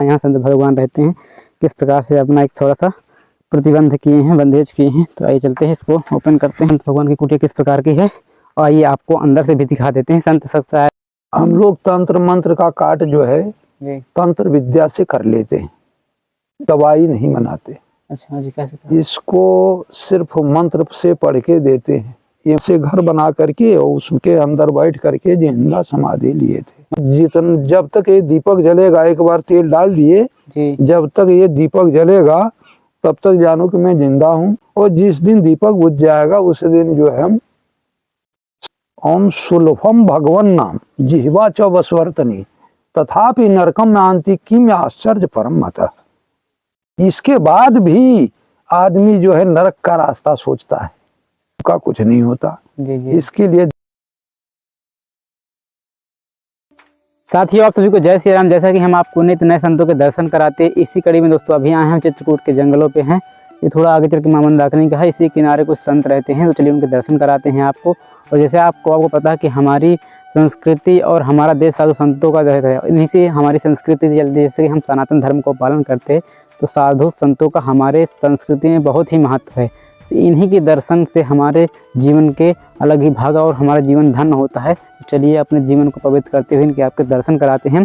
यहाँ संत भगवान रहते हैं, किस प्रकार से अपना एक थोड़ा सा प्रतिबंध किए हैं, बंदेज किए हैं। तो आइए चलते हैं, इसको ओपन करते हैं। संत भगवान की कुटिया किस प्रकार की है और आइए आपको अंदर से भी दिखा देते हैं। संत सत्साय हम लोग तंत्र मंत्र का काट जो है तंत्र विद्या से कर लेते हैं, दवाई नहीं बनाते। अच्छा जी, कैसे? इसको सिर्फ मंत्र से पढ़ के देते हैं। ये से घर बना करके और उसके अंदर बैठ करके जिंदा समाधि लिए थे। जब तक ये दीपक जलेगा, एक बार तेल डाल दिए जी, जब तक ये दीपक जलेगा तब तक जानो कि मैं जिंदा हूँ। और जिस दिन दीपक बुझ जाएगा उस दिन जो है हम ओम सुलभम भगवन नाम जिह्वा च वस्वर्तनी तथापि नरकम में आंति की में आश्चर्य परम मत। इसके बाद भी आदमी जो है नरक का रास्ता सोचता है, का कुछ नहीं होता। जी जी। इसके लिए साथियों, आप सभी को जय श्री राम। जैसा कि हम आपको नित्य नए संतों के दर्शन कराते हैं, इसी कड़ी में दोस्तों अभी आए हैं हम चित्रकूट के जंगलों पे हैं। ये थोड़ा आगे चल के मां मंदाकिनी का है, इसी किनारे कुछ संत रहते हैं, तो चलिए उनके दर्शन कराते हैं आपको। और जैसे आपको पता है कि हमारी संस्कृति और हमारा देश साधु संतों का जगह है, इन्हीं से हमारी संस्कृति चलती है। जैसे कि हम सनातन धर्म को पालन करते हैं, तो साधु संतों का हमारे संस्कृति में बहुत ही महत्व है। इन्हीं के दर्शन से हमारे जीवन के अलग ही भाग और हमारा जीवन धन्य होता है। चलिए अपने जीवन को पवित्र करते हुए इनके आपके दर्शन कराते हैं।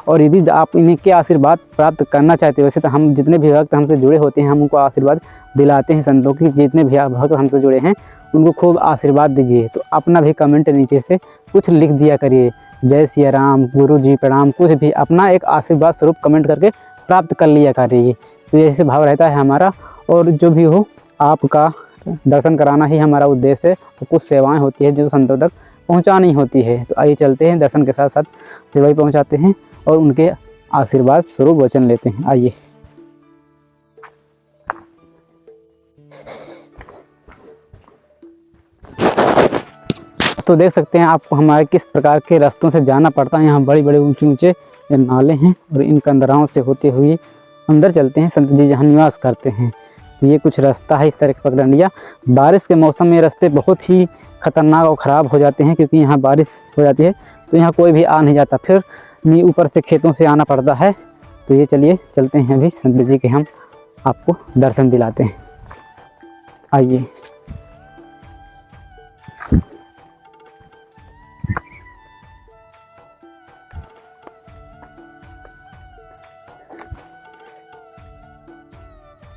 और यदि आप इनके आशीर्वाद प्राप्त करना चाहते हो, वैसे तो हम जितने भी भक्त हमसे जुड़े होते हैं हम उनको आशीर्वाद दिलाते हैं। संतों की जितने भी भक्त हमसे जुड़े हैं उनको खूब आशीर्वाद दीजिए। तो अपना भी कमेंट नीचे से कुछ लिख दिया करिए, जय सिया राम, गुरु जी प्रणाम, कुछ भी अपना एक आशीर्वाद स्वरूप कमेंट करके प्राप्त कर लिया करिए। तो ऐसे भाव रहता है हमारा। और जो भी हो, आपका दर्शन कराना ही हमारा उद्देश्य है। तो कुछ सेवाएं होती है जो संतों तक पहुंचानी होती है। तो आइए चलते हैं, दर्शन के साथ साथ सेवा भी पहुंचाते हैं और उनके आशीर्वाद स्वरूप वचन लेते हैं। आइए। तो देख सकते हैं आप हमारे किस प्रकार के रास्तों से जाना पड़ता है। यहाँ बड़े बड़े ऊंचे ऊंचे नाले हैं और इन कंदराओं से होते हुए अंदर चलते हैं संत जी जहाँ निवास करते हैं। तो ये कुछ रास्ता है इस तरह के पगडंडिया। बारिश के मौसम में रास्ते बहुत ही खतरनाक और ख़राब हो जाते हैं, क्योंकि यहाँ बारिश हो जाती है तो यहाँ कोई भी आ नहीं जाता, फिर ऊपर से खेतों से आना पड़ता है। तो ये चलिए चलते हैं, अभी संत जी के हम आपको दर्शन दिलाते हैं। आइए।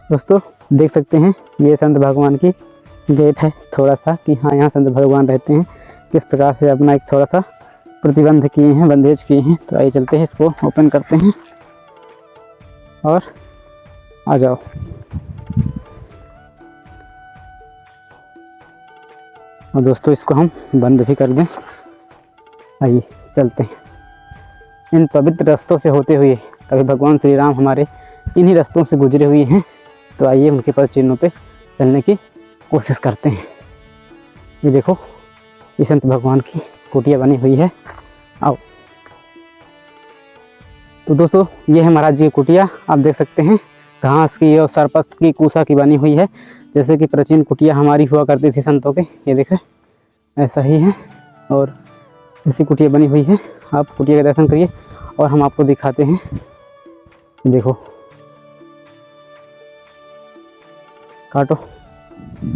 दोस्तों देख सकते हैं ये संत भगवान की गेट है थोड़ा सा, कि हाँ यहाँ संत भगवान रहते हैं, किस प्रकार से अपना एक थोड़ा सा प्रतिबंध किए हैं, बंदेज किए हैं। तो आइए चलते हैं, इसको ओपन करते हैं और आ जाओ। और दोस्तों इसको हम बंद भी कर दें। आइए चलते हैं। इन पवित्र रास्तों से होते हुए कभी भगवान श्री राम हमारे इन्हीं रास्तों से गुजरे हुए हैं। तो आइए उनके पद चिन्हों पे चलने की कोशिश करते हैं। ये देखो, ये संत भगवान की कुटिया बनी हुई है। आओ। तो दोस्तों ये है महाराज जी की कुटिया। आप देख सकते हैं घास की और सरपत की कुसा की बनी हुई है, जैसे कि प्राचीन कुटिया हमारी हुआ करती थी संतों के। ये देखें ऐसा ही है और ऐसी कुटिया बनी हुई है। आप कुटिया का दर्शन करिए और हम आपको दिखाते हैं। देखो, काटो।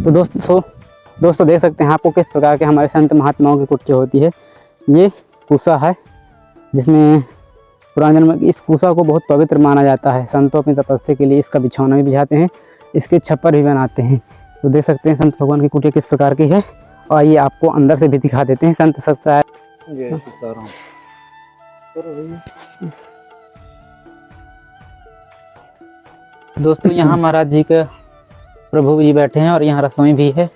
तो दोस्तों देख सकते हैं आपको किस प्रकार के हमारे संत महात्माओं की कुटिया होती है। ये कुसा है जिसमें पुराने जन्म इस कुसा को बहुत पवित्र माना जाता है। संतों अपनी तपस्या के लिए इसका बिछौना भी बिछाते हैं, इसके छप्पर भी बनाते हैं। तो देख सकते हैं संत भगवान की कुटिया किस प्रकार की है। और आइए आपको अंदर से भी दिखा देते हैं। संत सत्साय दोस्तों यहाँ महाराज जी का प्रभु जी बैठे हैं और यहाँ रसोई भी है।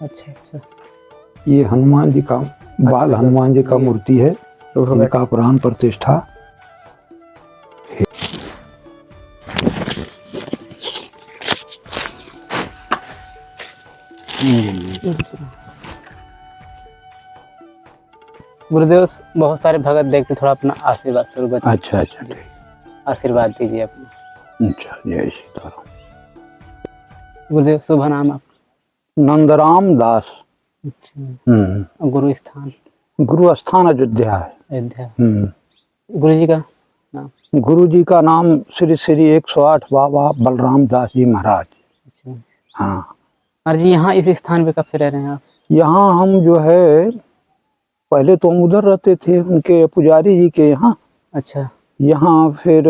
अच्छा, ये हनुमान जी का बाल हनुमान जी का मूर्ति है, तो उनका प्राण प्रतिष्ठा। गुरुदेव बहुत सारे भगत देखते, थोड़ा अपना आशीर्वाद स्वरूप। अच्छा, आशीर्वाद दीजिए अपना। अच्छा, जय सीताराम। गुरुदेव शुभ नाम आप? नंदराम दास। अच्छा। गुरु स्थान? गुरु स्थान अयोध्या है। अयोध्या। गुरु जी का? नाम? गुरु जी का नाम श्री श्री 108 बाबा बलराम दास जी महाराज। अच्छा हाँ, और जी यहाँ इस स्थान पे कब से रह रहे हैं आप? यहाँ हम जो है पहले तो हम उधर रहते थे उनके पुजारी जी के यहाँ। अच्छा यहाँ फिर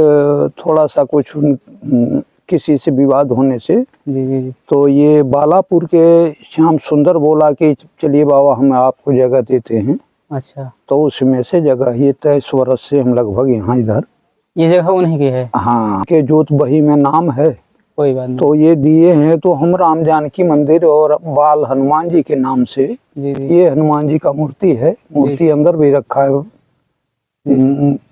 थोड़ा सा कुछ किसी से विवाद होने से जी जी जी। तो ये बालापुर के श्याम सुंदर बोला कि चलिए बाबा हम आपको जगह देते हैं। अच्छा, तो उसमें से जगह ये 23 वर्ष से हम लगभग यहाँ इधर। ये जगह उन्हीं की है? हाँ, के जोत बही में नाम है कोई बात नहीं। तो ये दिए हैं। तो हम राम जानकी मंदिर और बाल हनुमान जी के नाम से जी जी ये हनुमान जी का मूर्ति है। मूर्ति अंदर भी रखा है,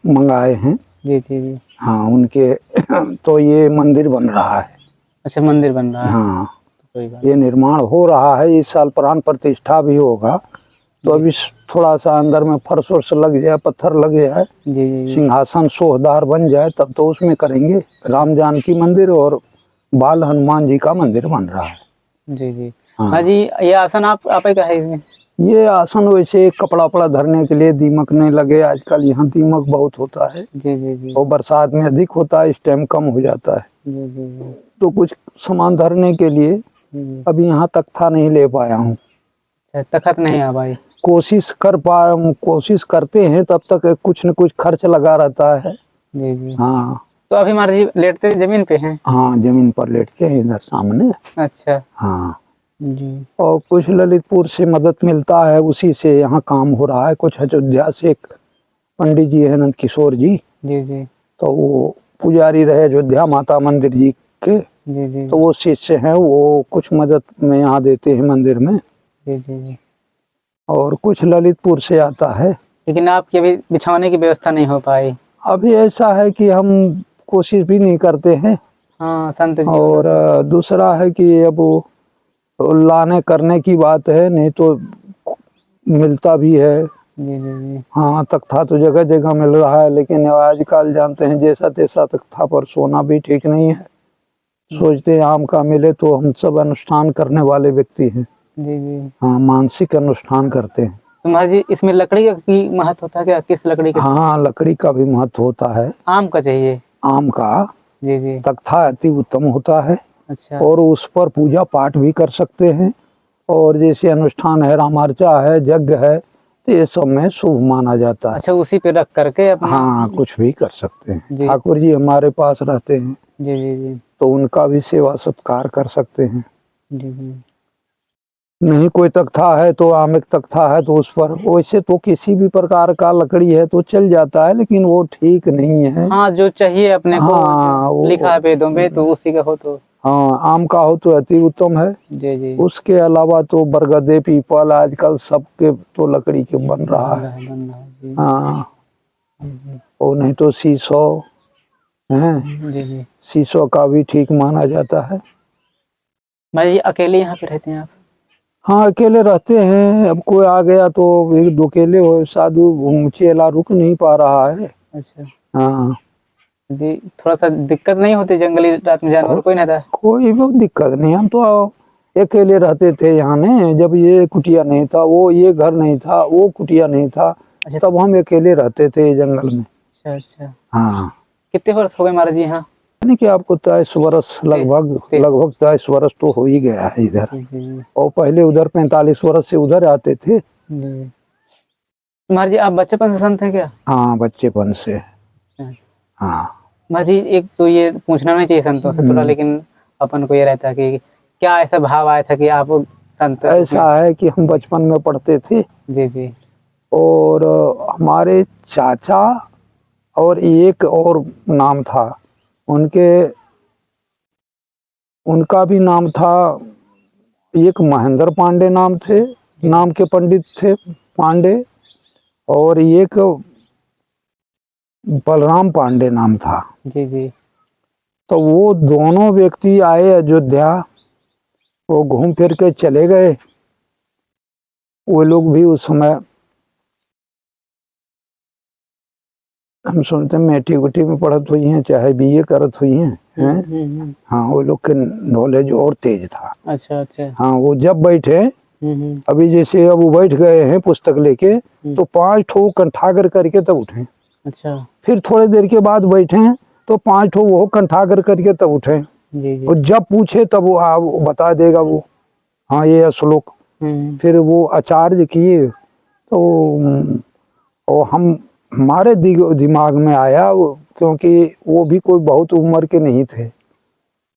मंगाए हैं। जी जी जी। हाँ उनके तो ये मंदिर बन रहा है। अच्छा, मंदिर बन रहा है। हाँ, कोई बात ये निर्माण हो रहा है। इस साल प्राण प्रतिष्ठा भी होगा। तो अभी थोड़ा सा अंदर में फर्श वर्श लग जाए, पत्थर लग जाए, जी जी जी। सिंहासन सोहदार बन जाए तब तो उसमें करेंगे। राम जानकी मंदिर और बाल हनुमान जी का मंदिर बन रहा है। जी जी। हाँ। हाँ जी, ये आसन आप ही का है इसमें? ये आसन वैसे कपड़ा वपड़ा धरने के लिए, दीमक नहीं लगे। आजकल यहाँ दीमक बहुत होता है जी जी जी और बरसात में अधिक होता है, इस टाइम कम हो जाता है। जी जी जी तो कुछ सामान धरने के लिए जी। अभी यहाँ तख्ता नहीं ले पाया हूँ। अच्छा, तखत नहीं आ भाई? कोशिश करते हैं, तब तक कुछ न कुछ खर्च लगा रहता है। जी जी। हाँ तो अभी हमारे जी लेटते जमीन पे हैं? हाँ, जमीन पर लेट के इधर सामने। अच्छा हाँ, जी। और कुछ ललितपुर से मदद मिलता है, उसी से यहाँ काम हो रहा है। कुछ अयोध्या से एक पंडित जी है नंद किशोर जी, जी जी तो वो पुजारी रहे अयोध्या माता मंदिर जी के। जी जी। तो वो शिष्य हैं, वो कुछ मदद में यहाँ देते हैं मंदिर में। जी जी जी। और कुछ ललितपुर से आता है। लेकिन आपकी अभी बिछाने की व्यवस्था नहीं हो पाई? अभी ऐसा है कि हम कोशिश भी नहीं करते हैं। हाँ, संत जी। और दूसरा है कि अब लाने करने की बात है, नहीं तो मिलता भी है। जी जी जी। हाँ, तख्ता तो जगह जगह मिल रहा है, लेकिन आजकल जानते हैं जैसा तैसा तख्ता पर सोना भी ठीक नहीं है। सोचते हैं आम का मिले। तो हम सब अनुष्ठान करने वाले व्यक्ति हैं। जी जी। हाँ, मानसिक अनुष्ठान करते हैं। तो महाराज जी, इसमें लकड़ी का की महत्व होता है क्या? किस लकड़ी का? हाँ, लकड़ी का भी महत्व होता है। आम का चाहिए? आम का जी जी। तख्ता अति उत्तम होता है अच्छा। और उस पर पूजा पाठ भी कर सकते हैं। और जैसे अनुष्ठान है, रामार्चा है, यज्ञ है, तो ये सब में शुभ माना जाता है। अच्छा, उसी पे रख करके अपना? हाँ, कुछ भी कर सकते हैं। जी। ठाकुर जी हमारे पास रहते हैं जी जी जी तो उनका भी सेवा सत्कार कर सकते हैं। जी जी। नहीं कोई तख्ता है तो आमिक तख्ता है तो उस पर, वैसे तो किसी भी प्रकार का लकड़ी है तो चल जाता है, लेकिन वो ठीक नहीं है। हाँ, जो चाहिए अपने को, हाँ, जो लिखा है वेदों में, तो उसी का हो तो। हाँ, आम का हो तो अति उत्तम है। जी जी। उसके अलावा तो बरगदे, पीपल आजकल सबके तो लकड़ी के बन रहा है। बन रहा है जी। हाँ, जी और नहीं तो शीशो है, जी जी। शीशो का भी ठीक माना जाता है। मैं ये अकेले यहाँ पे रहते हैं आप? हाँ, अकेले रहते हैं। अब कोई आ गया तो एक दो अकेले हो, साधु चेला रुक नहीं पा रहा है। अच्छा हाँ, जी। थोड़ा सा दिक्कत नहीं होती जंगली रात में जानवर कोई नहीं था? कोई भी दिक्कत नहीं। हम तो अकेले रहते थे यहाँ ने। जब ये कुटिया नहीं था, वो ये घर नहीं था, वो कुटिया नहीं था, अच्छा। तब हम अकेले रहते थे जंगल में। अच्छा अच्छा। हाँ, कितने वर्ष हो गए महाराज जी यहाँ? यानी कि आपको 23 वर्ष लगभग 23 वर्ष तो हो ही गया है इधर। जी जी जी और पहले उधर 45 वर्ष से उधर आते थे। जी। महाराज जी, आप बचपन से संत हैं क्या? हाँ, बच्चेपन से। अच्छा। हाँ, महाराज जी, एक तो ये पूछना नहीं चाहिए संतों से थोड़ा, लेकिन अपन को ये रहता है कि क्या ऐसा भाव आया था कि आप संत? ऐसा है कि हम बचपन में पढ़ते थे जी जी। और हमारे चाचा और एक और नाम था उनका भी नाम था। एक महेंद्र पांडे नाम के पंडित थे पांडे, और एक बलराम पांडे नाम था। जी जी। तो वो दोनों व्यक्ति आए अयोध्या, वो घूम फिर के चले गए। वो लोग भी उस समय हम सुनते मेटी गुटी में पढ़त हुई हैं, चाहे बीए करत हुई हैं। हाँ, वो लोग के नॉलेज और तेज था। अच्छा अच्छा। हाँ, वो जब बैठे, अभी जैसे अब वो बैठ गए हैं पुस्तक लेके, तो 5 ठो कंठागर करके तब उठे। अच्छा। फिर थोड़ी देर के बाद बैठे तो 5 ठो वो कंठाकर करके तब उठे, जी जी। और जब पूछे तब वो बता देगा वो, हाँ ये श्लोक। फिर वो आचार्य किए तो और हमारे दिमाग में आया क्योंकि वो भी कोई बहुत उम्र के नहीं थे,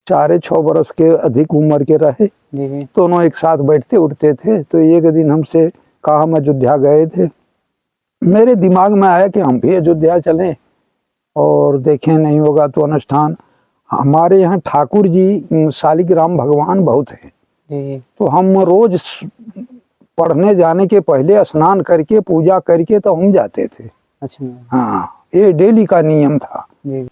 4-6 बरस के अधिक उम्र के रहे। जी जी। दोनों एक साथ बैठते उठते थे। तो एक दिन हमसे कहा, हम अयोध्या गए थे, मेरे दिमाग में आया कि हम भी अयोध्या चलें और देखें, नहीं होगा तो अनुष्ठान। हमारे यहाँ ठाकुर जी शालिग्राम भगवान बहुत हैं, जी। तो हम रोज पढ़ने जाने के पहले स्नान करके पूजा करके तो हम जाते थे। अच्छा। हाँ, ये डेली का नियम था। जी।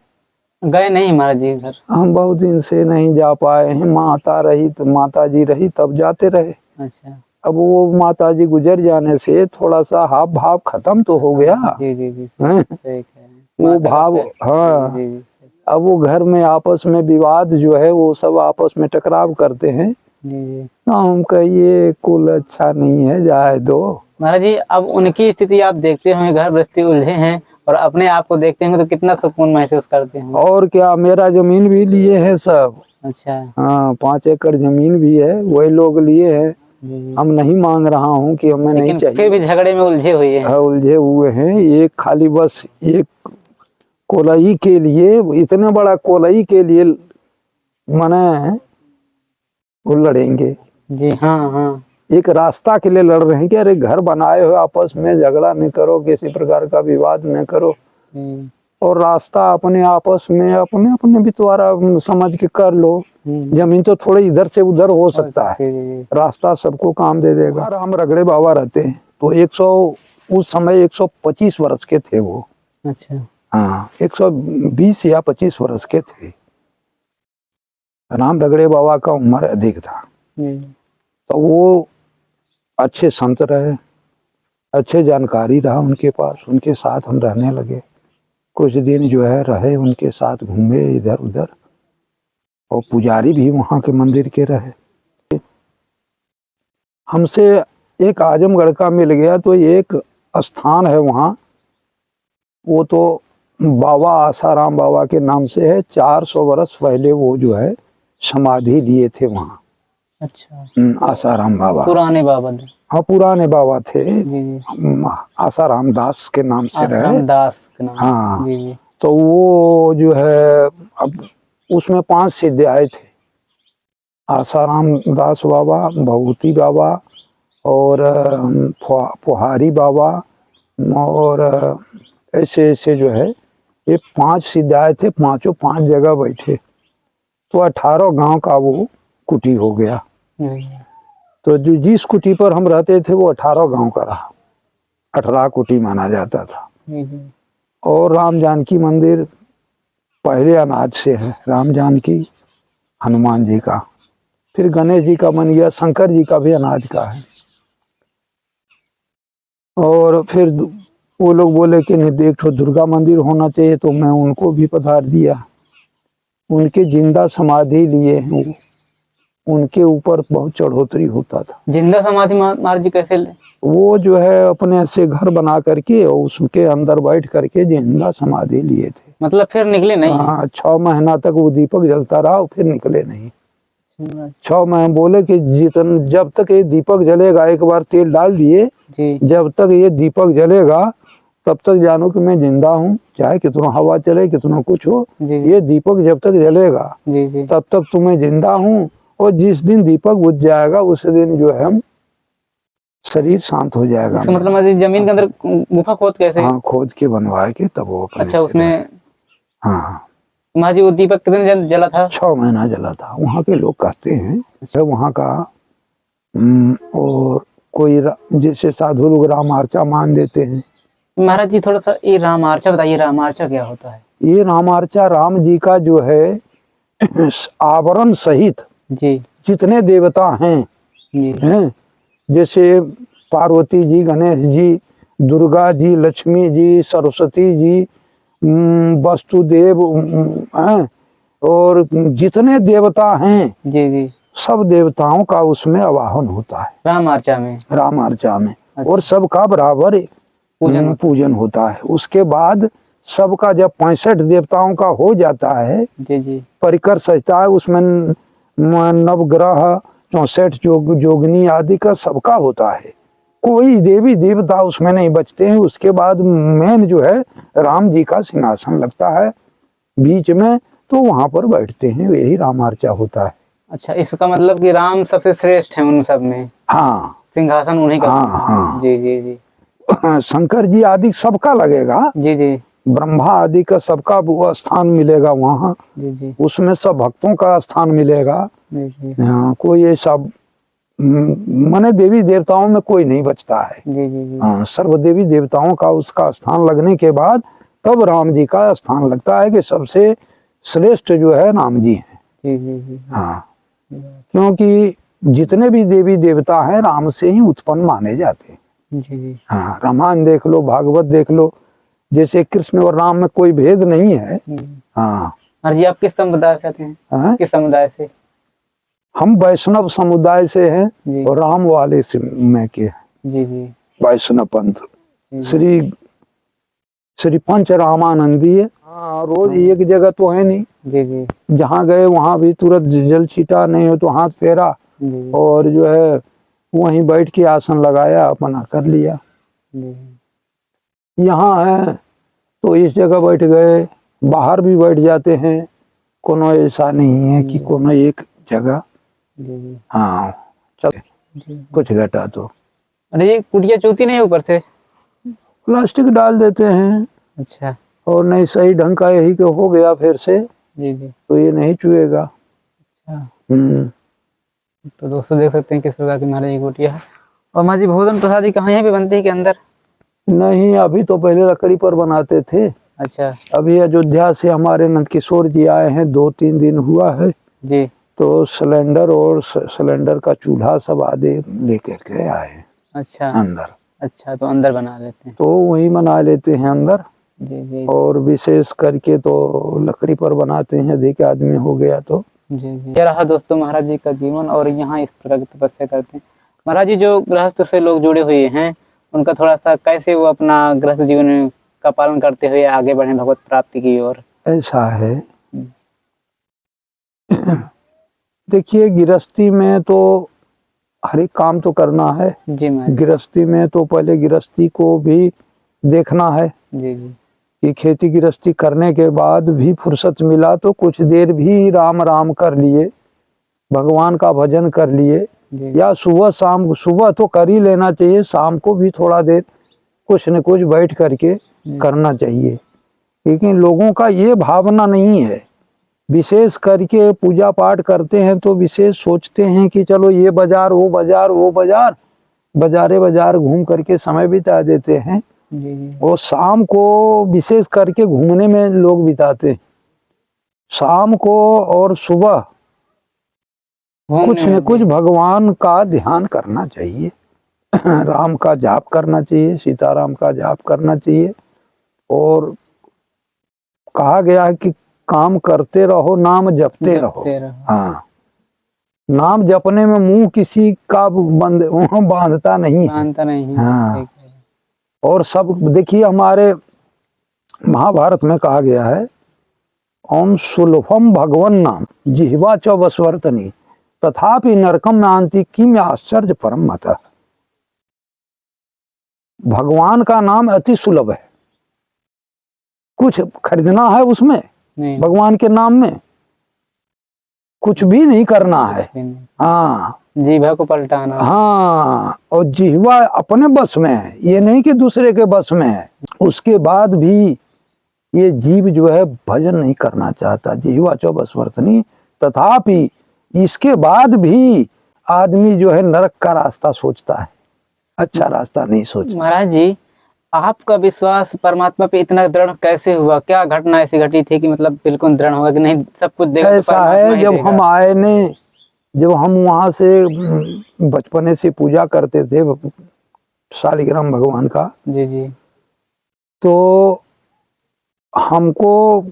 गए नहीं महाराज जी घर? हम बहुत दिन से नहीं जा पाए हैं, माता जी रही तब जाते रहे। अच्छा। अब वो माता जी गुजर जाने से थोड़ा सा हाव भाव खत्म तो हो गया। जी जी जी। हैं? सही कह रहे हैं। वो भाव, हाँ। जी जी। अब वो घर में आपस में विवाद जो है वो सब आपस में टकराव करते हैं। जी जी। हम कहिए कुल अच्छा नहीं है, जाए दो। महाराज जी, अब उनकी स्थिति आप देखते होंगे, घर गृहस्थी उलझे हैं, और अपने आप को देखते होंगे तो कितना सुकून महसूस करते हैं। और क्या, मेरा जमीन भी लिए है सब। अच्छा। हाँ, 5 एकड़ जमीन भी है, वही लोग लिए है। हम नहीं मांग रहा हूँ कि हमें नहीं चाहिए, फिर भी झगड़े में उलझे हुए हैं। उलझे हुए हैं। एक खाली बस एक कोलई के लिए, इतने बड़ा कोलई के लिए माने वो लड़ेंगे। जी हाँ हाँ। एक रास्ता के लिए लड़ रहे हैं कि अरे घर बनाए हो, आपस में झगड़ा नहीं करो, किसी प्रकार का विवाद न करो, और रास्ता अपने आपस में अपने अपने बितवारा समझ के कर लो। जमीन तो थोड़े इधर से उधर हो सकता है, रास्ता सबको काम दे देगा। और हम रगड़े बाबा रहते हैं तो 100 उस समय 125 वर्ष के थे वो। अच्छा। हाँ, 120 या 25 वर्ष के थे। राम रगड़े बाबा का उम्र अधिक था। तो वो अच्छे संत रहे, अच्छे जानकारी रहा उनके पास, उनके साथ हम रहने लगे। कुछ दिन जो है रहे, उनके साथ घूमे इधर उधर, और पुजारी भी वहाँ के मंदिर के रहे। हमसे एक आजमगढ़ का मिल गया, तो एक स्थान है वहाँ, वो तो बाबा आसाराम बाबा के नाम से है। 400 वर्ष पहले वो जो है समाधि लिए थे वहाँ। अच्छा। आसाराम बाबा पुराने बाबा थे। हाँ, पुराने बाबा थे। जी। आसाराम दास के नाम से रहे। दास के नाम। हाँ। जी जी। तो वो जो है, अब उसमें 5 सिद्ध आए थे, आसाराम दास बाबा, भगवती बाबा, और पुहारी बाबा, और ऐसे ऐसे जो है ये 5 सिद्ध आए थे। पांचों 5 जगह बैठे, तो 18 गांव का वो कुटी हो गया। तो जो जिस कुटी पर हम रहते थे वो 18 गांव का रहा, 18 कुटी माना जाता था। और राम जानकी मंदिर पहले अनाज से है, राम जानकी, हनुमान जी का, फिर गणेश जी का बन गया, शंकर जी का भी अनाज का है। और फिर वो लोग बोले कि एक तो दुर्गा मंदिर होना चाहिए, तो मैं उनको भी पधार दिया। उनके जिंदा समाधि लिए हैं, उनके ऊपर बहुत चढ़ोतरी होता था। जिंदा समाधि महाराज जी कैसे ले? वो जो है अपने से घर बना करके और उसके अंदर बैठ करके जिंदा समाधि लिए थे। मतलब फिर निकले नहीं? हाँ, 6 महीना तक वो दीपक जलता रहा, फिर निकले नहीं। 6 महीने बोले कि जब तक ये दीपक जलेगा, एक बार तेल डाल दिए, जब तक ये दीपक जलेगा तब तक जानो कि मैं जिंदा हूँ, चाहे कितना हवा चले, कितना कुछ हो, ये दीपक जब तक जलेगा तब तक तुम्हें जिंदा हूँ। और जिस दिन दीपक बुझ जाएगा उस दिन जो है हम शरीर शांत हो जाएगा। इसका मतलब जमीन के अंदर गुफा खोद कैसे? हाँ, खोद के बनवाए के तब वो। अच्छा, उसमें हाँ महाराज जी वो दीपक कितने दिन जला था? 6 महीना जला था। वहाँ के लोग कहते हैं, अच्छा, वहाँ का और कोई जैसे साधु लोग रामार्चा मान देते हैं। महाराज जी थोड़ा सा ये रामार्चा बताइए, रामार्चा क्या होता है? ये रामार्चा राम जी का जो है आवरण सहित जी जितने देवता हैं हैं, जैसे पार्वती जी, गणेश जी, दुर्गा जी, लक्ष्मी जी, सरस्वती जी, वसुदेव हैं, और जितने देवता हैं जी सब देवताओं का उसमें आवाहन होता है रामार्चा में। अच्छा। और सबका बराबर पूजन होता है। उसके बाद सबका जब 65 देवताओं का हो जाता है, जी जी परिकर सजता है, उसमें नवग्रह 64 जोगनी आदि का सबका होता है, कोई देवी देवता उसमें नहीं बचते हैं। उसके बाद मेन जो है राम जी का सिंहासन लगता है बीच में, तो वहां पर बैठते हैं, यही रामार्चा होता है। अच्छा, इसका मतलब कि राम सबसे श्रेष्ठ है उन सब में, हाँ सिंहासन उन्हीं का। हाँ हाँ। जी जी जी शंकर जी आदि सबका लगेगा, जी जी ब्रह्मा आदि का सबका वो स्थान मिलेगा वहाँ, जी जी उसमें सब भक्तों का स्थान मिलेगा। जी जी हाँ, कोई ऐसा माने देवी देवताओं में कोई नहीं बचता है। जी जी जी हाँ, सर्व देवी देवताओं का उसका स्थान लगने के बाद तब राम जी का स्थान लगता है कि सबसे श्रेष्ठ जो है राम जी हैं। जी जी जी हाँ, क्योंकि जितने भी देवी देवता हैं राम से ही उत्पन्न माने जाते हैं। जी जी हाँ, रामायण देख लो, भागवत देख लो, जैसे कृष्ण और राम में कोई भेद नहीं है। हाँ महाराज जी, आप किस समुदाय से आते हैं? हाँ? किस समुदाय से? हम वैष्णव समुदाय से हैं जी और राम वाले से में के हैं। जी जी वैष्णव पंथ जी श्री पंच रामानंदीय। हाँ, रोज एक जगह तो है नहीं, जी जी जहाँ गए वहां भी तुरंत जल छीटा, नहीं हो तो हाथ फेरा जी और जो है वहीं बैठ के आसन लगाया, अपना कर लिया। जी यहाँ है तो इस जगह बैठ गए, बाहर भी बैठ जाते हैं, कोनो ऐसा नहीं है कि कोनो एक जगह। जी हाँ चल जी। कुछ घटा तो अरे ये कुटिया चूती नहीं ऊपर से? प्लास्टिक डाल देते हैं, अच्छा और नहीं सही ढंग का यही के हो गया फिर से जी जी तो ये नहीं चुएगा। अच्छा, हम्म। तो दोस्तों देख सकते हैं किस प्रकार की महाराज की कुटिया है। और महाराज जी, भोजन प्रसादी कहाँ यहीं पे बनती है कि अंदर? नहीं, अभी तो पहले लकड़ी पर बनाते थे, अच्छा अभी अयोध्या से हमारे नंदकिशोर जी आए हैं, 2-3 दिन हुआ है, जी। तो सिलेंडर और सिलेंडर का चूल्हा सब आदि लेकर के आए हैं अच्छा अंदर, अच्छा, तो अंदर बना लेते हैं। तो वही बना लेते हैं अंदर। जी जी और विशेष करके तो लकड़ी पर बनाते हैं, अधिक आदमी हो गया तो। जी जी। ये रहा दोस्तों महाराज जी का जीवन, और यहाँ इस प्रकार की तपस्या करते हैं महाराज जी। जो गृहस्थ से लोग जुड़े हुए हैं उनका थोड़ा सा कैसे वो अपना गृहस्थ जीवन का पालन करते हुए आगे बढ़े भगवत प्राप्ति की ओर? ऐसा है, देखिए गृहस्थी में तो हर एक काम तो करना है। जी महाराज गृहस्थी में तो पहले गृहस्थी को भी देखना है जी जी कि खेती गृहस्थी करने के बाद भी फुर्सत मिला तो कुछ देर भी राम राम कर लिए, भगवान का भजन कर लिए, जी या सुबह शाम, सुबह तो कर ही लेना चाहिए, शाम को भी थोड़ा देर कुछ न कुछ बैठ करके करना चाहिए। लेकिन लोगों का ये भावना नहीं है, विशेष करके पूजा पाठ करते हैं तो विशेष सोचते हैं कि चलो ये बाजार वो बाजार वो बाजार, बाजारे बाजार घूम करके समय बिता देते हैं। जी जी और शाम को विशेष करके घूमने में लोग बिताते हैं, शाम को और सुबह कुछ न कुछ भगवान का ध्यान करना चाहिए, राम का जाप करना चाहिए, सीताराम का जाप करना चाहिए। और कहा गया है कि काम करते रहो, नाम जपते रहो। हाँ, नाम जपने में मुंह किसी का बांधता नहीं है। हाँ, और सब देखिए हमारे महाभारत में कहा गया है, ओम सुलभम भगवन नाम जिह्वा च वसवर्तनी तथापि नरकम में आंति किम आश्चर्य परम मत। भगवान का नाम अति सुलभ है, कुछ खरीदना है उसमें नहीं। भगवान के नाम में कुछ भी नहीं करना है। हाँ, जीवा को पलटाना। हाँ, और जिह्वा अपने बस में है, ये नहीं कि दूसरे के बस में है। उसके बाद भी ये जीव जो है भजन नहीं करना चाहता, जिह्वा च वसवर्तनी तथापि, इसके बाद भी आदमी जो है नरक का रास्ता सोचता है, अच्छा रास्ता नहीं सोचता। महाराज जी, आपका विश्वास परमात्मा पे इतना दृढ़ कैसे हुआ? क्या घटना ऐसी घटी थी कि मतलब बिल्कुल दृढ़ होगा कि नहीं सब कुछ देगा? ऐसा है, जब हम आए ने, जब हम वहां से बचपने से पूजा करते थे शालिग्राम भगवान का, जी जी, तो हमको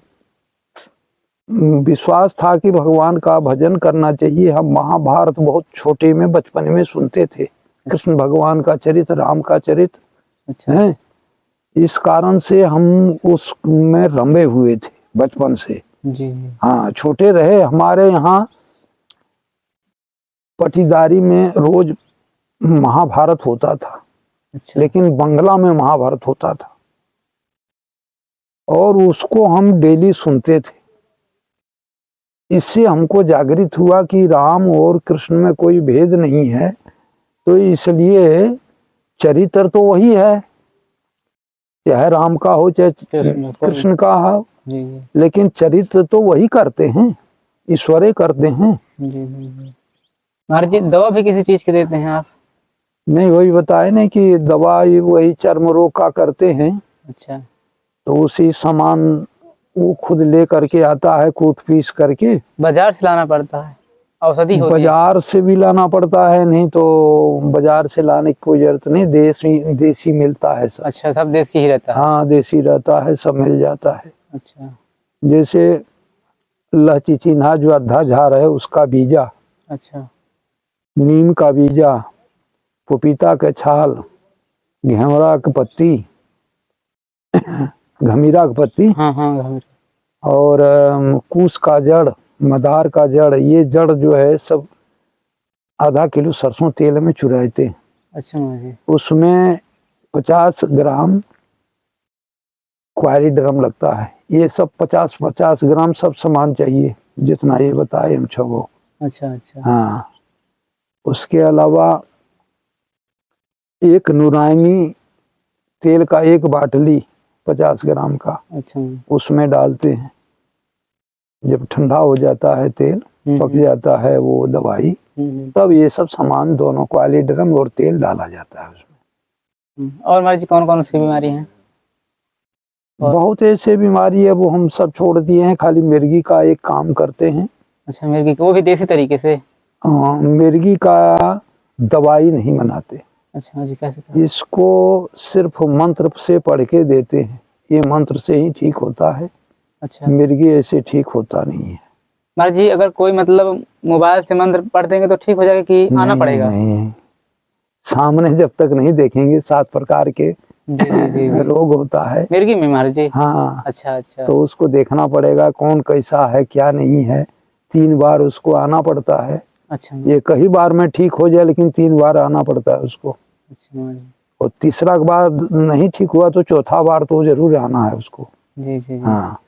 विश्वास था कि भगवान का भजन करना चाहिए। हम महाभारत बहुत छोटे में बचपन में सुनते थे, कृष्ण भगवान का चरित्र, राम का चरित्र अच्छा है, इस कारण से हम उसमें रमे हुए थे बचपन से। जी जी। हाँ, छोटे रहे। हमारे यहाँ पटीदारी में रोज महाभारत होता था, अच्छा। लेकिन बंगला में महाभारत होता था और उसको हम डेली सुनते थे। इससे हमको जागृत हुआ कि राम और कृष्ण में कोई भेद नहीं है, तो इसलिए चरित्र तो वही है, चाहे राम का हो चाहे कृष्ण का हो, जी जी। लेकिन चरित्र तो वही करते हैं, ईश्वरे करते हैं। जी जी जी। महाराज जी दवा भी किसी चीज की देते हैं आप? नहीं, वही बताए नहीं कि दवाई वही चर्म रोग का करते हैं, अच्छा। तो उसी सामान वो खुद ले करके आता है, कूट पीस करके। बाजार से लाना पड़ता है? औषधि होती है? बाजार से भी लाना पड़ता है, नहीं तो बाजार से लाने की कोई जरूरत नहीं, देसी मिलता है सब। अच्छा, सब देसी ही रहता है? हाँ, देसी रहता है, सब मिल जाता है। अच्छा। जैसे लहची चिन्हा जो अद्धा झार है उसका बीजा, अच्छा। नीम का बीजा, पपीता के छाल, घेवड़ा की पत्ती, घमीरा की पत्ती, हाँ हाँ। और कूस का जड़, मदार का जड़, ये जड़ जो है सब आधा किलो सरसों तेल में चुराते हैं। अच्छा महाराज जी। उसमें 50 ग्राम क्वारी ड्रम लगता है। ये सब 50-50 ग्राम सब सामान चाहिए, जितना ये बताए हम छो। अच्छा अच्छा। हाँ, उसके अलावा एक नूरानी तेल का एक बाटली 50 ग्राम का अच्छा। उसमें डालते हैं। जब ठंडा हो जाता है तेल, पक जाता है वो दवाई, तब ये सब सामान दोनों क्वाली ड्रम और तेल डाला जाता है उसमें। और महाराज जी कौन कौन सी बीमारी है? बहुत ऐसे बीमारी है, वो हम सब छोड़ दिए हैं, खाली मिर्गी का एक काम करते हैं। अच्छा, मिर्गी, वो भी देसी तरीके से? मिर्गी का दवाई नहीं बनाते। अच्छा जी, कैसे? इसको सिर्फ मंत्र से पढ़ के देते हैं, ये मंत्र से ही ठीक होता है। अच्छा। मिर्गी ऐसे ठीक होता नहीं है। महाराज जी अगर कोई मतलब मोबाइल से मंत्र पढ़ देंगे तो ठीक हो जाएगा कि आना पड़ेगा? नहीं, सामने जब तक नहीं देखेंगे 7 प्रकार के जी रोग होता है मिर्गी में महाराज जी? हाँ। अच्छा अच्छा। तो उसको देखना पड़ेगा कौन कैसा है क्या नहीं है, 3 बार उसको आना पड़ता है। अच्छा। ये कई बार में ठीक हो जाए, लेकिन 3 बार आना पड़ता है उसको। अच्छा। और तीसरा बार नहीं ठीक हुआ तो चौथा बार तो जरूर आना है उसको। जी जी। हाँ,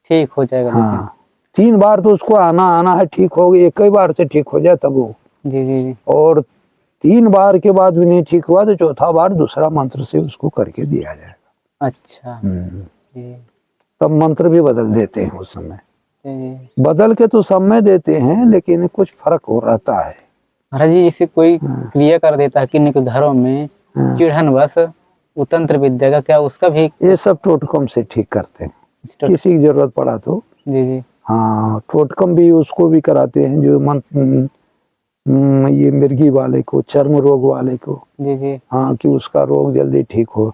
ठीक हो जाएगा? हाँ, 3 बार तो उसको आना है, ठीक हो गई, एक ही बार से ठीक हो जाए तब वो। जी जी। और 3 बार के बाद भी नहीं ठीक हुआ तो चौथा बार दूसरा मंत्र से उसको करके दिया जाएगा। अच्छा जी। तब मंत्र भी बदल देते हैं उस समय, जी। बदल के तो सब में देते हैं, लेकिन कुछ फर्क हो रहता है। महाराज जी जैसे कोई क्रिया कर देता है किन्हीं के घरों में चिढ़न बस, वो तंत्र विद्या का क्या उसका भी? ये सब टोटकम से ठीक करते हैं, किसी की जरूरत पड़ा तो। जी जी। हाँ, टोटकम भी उसको भी कराते हैं, जो ये मिर्गी वाले को, चर्म रोग वाले को। जी जी। हाँ, कि उसका रोग जल्दी ठीक हो,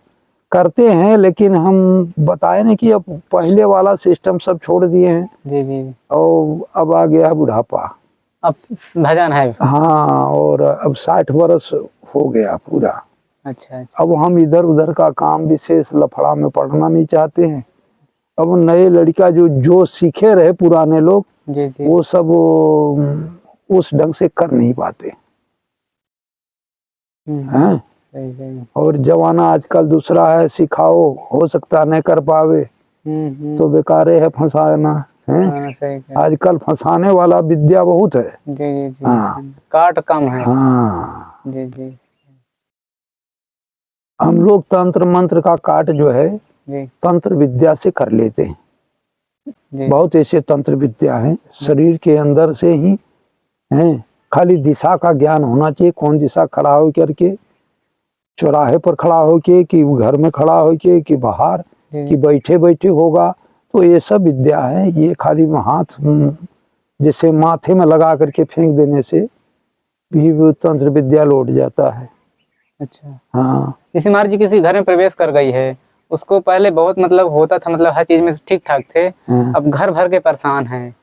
करते हैं। लेकिन हम बताए ना कि अब पहले वाला सिस्टम सब छोड़ दिए हैं। जी जी। और अब आ गया बुढ़ापा, अब भजन है? हाँ, और अब 60 वर्ष हो गया पूरा। अच्छा अच्छा। अब हम इधर उधर का काम विशेष लफड़ा में पढ़ना नहीं चाहते हैं। अब नए लड़का जो सीखे रहे पुराने लोग, जी जी। वो सब उस ढंग से कर नहीं पाते हैं। सही सही। और जमाना आजकल दूसरा है, सिखाओ, हो सकता नहीं कर पावे तो बेकार है फंसाना है। सही। आजकल फंसाने वाला विद्या बहुत है। जी जी जी। हाँ, काट कम है। हाँ, जी जी। हम लोग तंत्र मंत्र का काट जो है जी तंत्र विद्या से कर लेते हैं। जी। बहुत ऐसे तंत्र विद्या हैं शरीर के अंदर से ही हैं। खाली दिशा का ज्ञान होना चाहिए, कौन दिशा खड़ा हो करके, चौराहे पर खड़ा होके कि घर में खड़ा होके कि बाहर कि बैठे बैठे होगा, तो ये सब विद्या है। ये खाली हाथ जैसे माथे में लगा करके फेंक देने से भी वो तंत्र विद्या लौट जाता है। अच्छा। हाँ, जैसे महाराज जी किसी घर में प्रवेश कर गई है, उसको पहले बहुत मतलब होता था, मतलब हर चीज में ठीक ठाक थे, अब घर भर के परेशान है,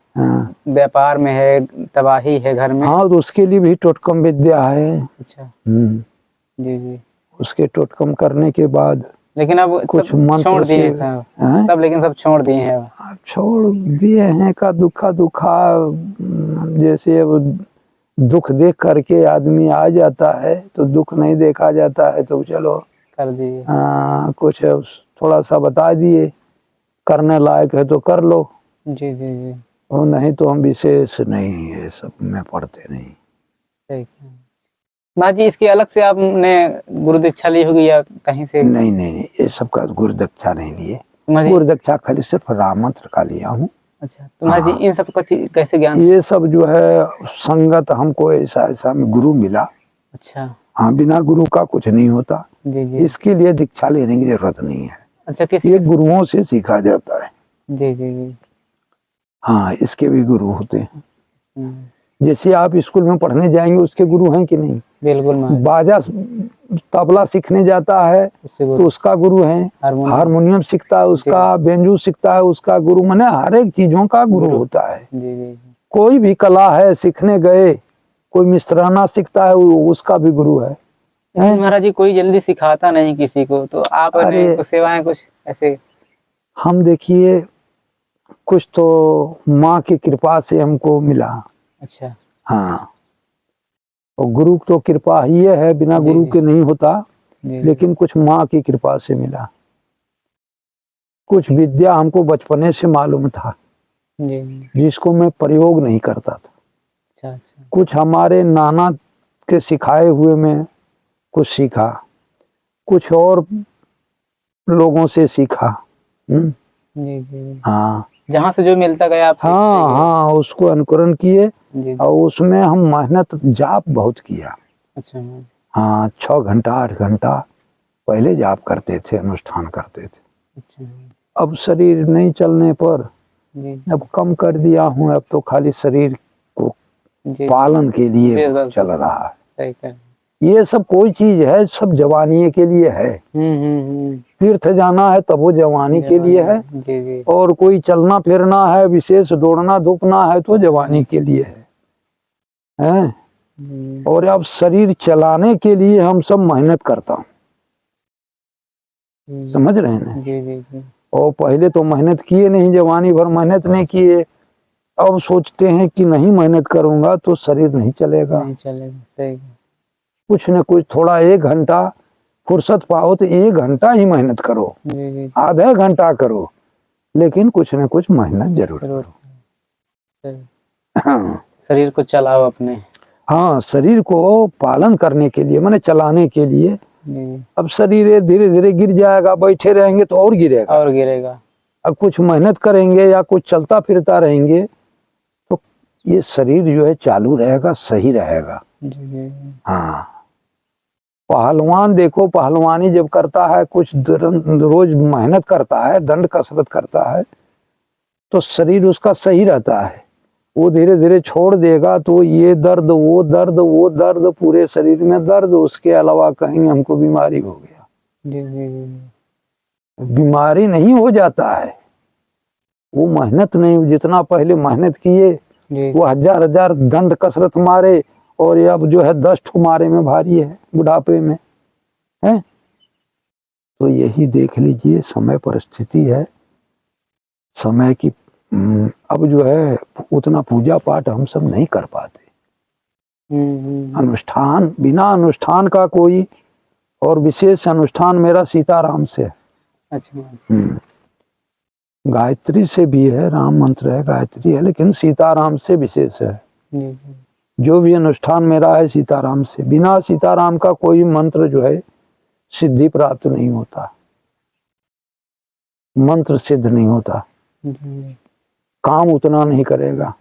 व्यापार में है, तबाही है घर में। हाँ, तो उसके लिए भी टोटकम विद्या है। अच्छा। जी जी। उसके टोटकम करने के बाद लेकिन अब कुछ सब मंत्र छोड़ दिए से सब हैं? सब लेकिन सब छोड़ दिए हैं अब। अब छोड़ दिए हैं का दुखा दुखा, जैसे अब दुख देख करके आदमी आ जाता है, तो दुख नहीं देखा जाता है तो चलो कर दिए। कुछ थोड़ा सा बता दिए, करने लायक है तो कर लो, जी जी जी और नहीं तो हम विशेष नहीं ये सब में पढ़ते नहीं। सही कहा। महाराज जी इसकी अलग से आपने गुरु दीक्षा ली होगी या कहीं से? नहीं नहीं नहीं, ये सब का गुरु दीक्षा नहीं लिए, महाराज जी गुरु दीक्षा खाली सिर्फ राम मंत्र का लिया हूँ। अच्छा, तो महाराज जी इन सब का कैसे ज्ञान? ये सब जो है संगत हमको ऐसा ऐसा में गुरु मिला। अच्छा हाँ, बिना गुरु का कुछ नहीं होता, जी जी। इसके लिए दीक्षा लेने की जरूरत नहीं है। अच्छा किसी ये गुरुओं से सीखा जाता है। जी जी जी। हाँ, इसके भी गुरु होते हैं। हम्म, जैसे आप स्कूल में पढ़ने जाएंगे, उसके गुरु हैं कि नहीं? बिल्कुल महाराज, बाजा तबला सीखने जाता है उससे गुरु तो उसका गुरु है, हारमोनियम सीखता है उसका, बेंजू सीखता है उसका गुरु, माने हर एक चीजों का गुरु होता है। जी जी जी। कोई भी कला है सीखने गए, कोई मिस्त्राना सीखता है उसका भी गुरु है। लेकिन महाराज जी कोई जल्दी सिखाता नहीं किसी को, तो आपने अरे कुछ सेवाएं कुछ ऐसे? हम देखिए, कुछ तो माँ की कृपा से हमको मिला। अच्छा हाँ, और गुरु तो कृपा ही है, बिना जी, गुरु जी। के नहीं होता, जी लेकिन कुछ माँ की कृपा से मिला। कुछ विद्या हमको बचपने से मालूम था, जी जी। जिसको मैं प्रयोग नहीं करता था। अच्छा अच्छा कुछ हमारे नाना के सिखाए हुए में कुछ सीखा, कुछ और लोगों से सीखा। जी जी जी। हाँ जहाँ से जो मिलता गया आप सीखते हाँ गए। हाँ, उसको अनुकरण किए, जी जी। और उसमें हम मेहनत जाप बहुत किया। अच्छा महाराज, हाँ, 6 घंटा 8 घंटा पहले जाप करते थे, अनुष्ठान करते थे। अच्छा महाराज, अब शरीर नहीं चलने पर जी अब कम कर दिया हूँ, अब तो खाली शरीर को जी। पालन के लिए बस, चल रहा है। सही कर। ये सब कोई चीज है, सब जवानी के लिए है। तीर्थ जाना है तब वो जवानी के लिए है, जी जी। और कोई चलना फिरना है, विशेष दौड़ना धूपना है तो जवानी के लिए है। और अब शरीर चलाने के लिए हम सब मेहनत करता हूँ, समझ रहे हैं? जी जी जी। और पहले तो मेहनत किए नहीं, जवानी भर मेहनत नहीं किए, अब सोचते हैं कि नहीं मेहनत करूंगा तो शरीर नहीं चलेगा। नहीं चलेगा, सही। कुछ न कुछ थोड़ा 1 घंटा फुर्सत पाओ तो 1 घंटा ही मेहनत करो, जी जी। आधा घंटा करो, लेकिन कुछ न कुछ मेहनत जरूर जरूर। करो। शरीर को चलाओ अपने। हाँ, शरीर को पालन करने के लिए, माने चलाने के लिए। जी। अब शरीर धीरे धीरे गिर जाएगा, बैठे रहेंगे तो और गिरेगा, और गिरेगा। अब कुछ मेहनत करेंगे या कुछ चलता फिरता रहेंगे तो ये शरीर जो है चालू रहेगा, सही रहेगा। जी जी। हाँ, पहलवान देखो, पहलवानी जब करता है, कुछ रोज मेहनत करता है, दंड कसरत करता है, तो शरीर उसका सही रहता है। वो धीरे धीरे छोड़ देगा तो ये दर्द वो दर्द वो दर्द, पूरे शरीर में दर्द, उसके अलावा कहीं हमको बीमारी हो गया। जी जी जी। बीमारी नहीं हो जाता है, वो मेहनत नहीं, जितना पहले मेहनत किए जी। वो हजार हजार दंड कसरत मारे, और ये अब जो है 10 ठो मारे में भारी है बुढ़ापे में है। तो यही देख लीजिए, समय परिस्थिति है, समय की। अब जो है उतना पूजा पाठ हम सब नहीं कर पाते। अनुष्ठान, बिना अनुष्ठान का कोई, और विशेष अनुष्ठान मेरा सीताराम से है। अच्छा। गायत्री से भी है, राम मंत्र है, गायत्री है, लेकिन सीताराम से विशेष है। जी जी। जो भी अनुष्ठान मेरा है सीताराम से, बिना सीताराम का कोई मंत्र जो है सिद्धि प्राप्त नहीं होता, मंत्र सिद्ध नहीं होता, काम उतना नहीं करेगा।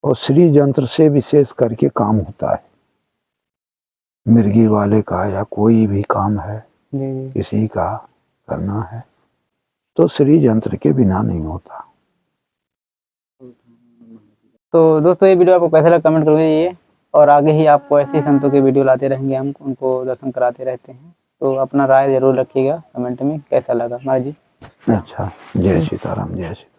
और श्री यंत्र से विशेष करके काम होता है, मिर्गी वाले का या कोई भी काम है किसी का करना है तो श्री यंत्र के बिना नहीं होता। तो दोस्तों ये वीडियो आपको कैसा लगा कमेंट करके जाइए, और आगे ही आपको ऐसे ही संतों के वीडियो लाते रहेंगे, हम उनको दर्शन कराते रहते हैं। तो अपना राय जरूर रखिएगा कमेंट में कैसा लगा महाराज जी। अच्छा, जय सीताराम, जय सीताराम।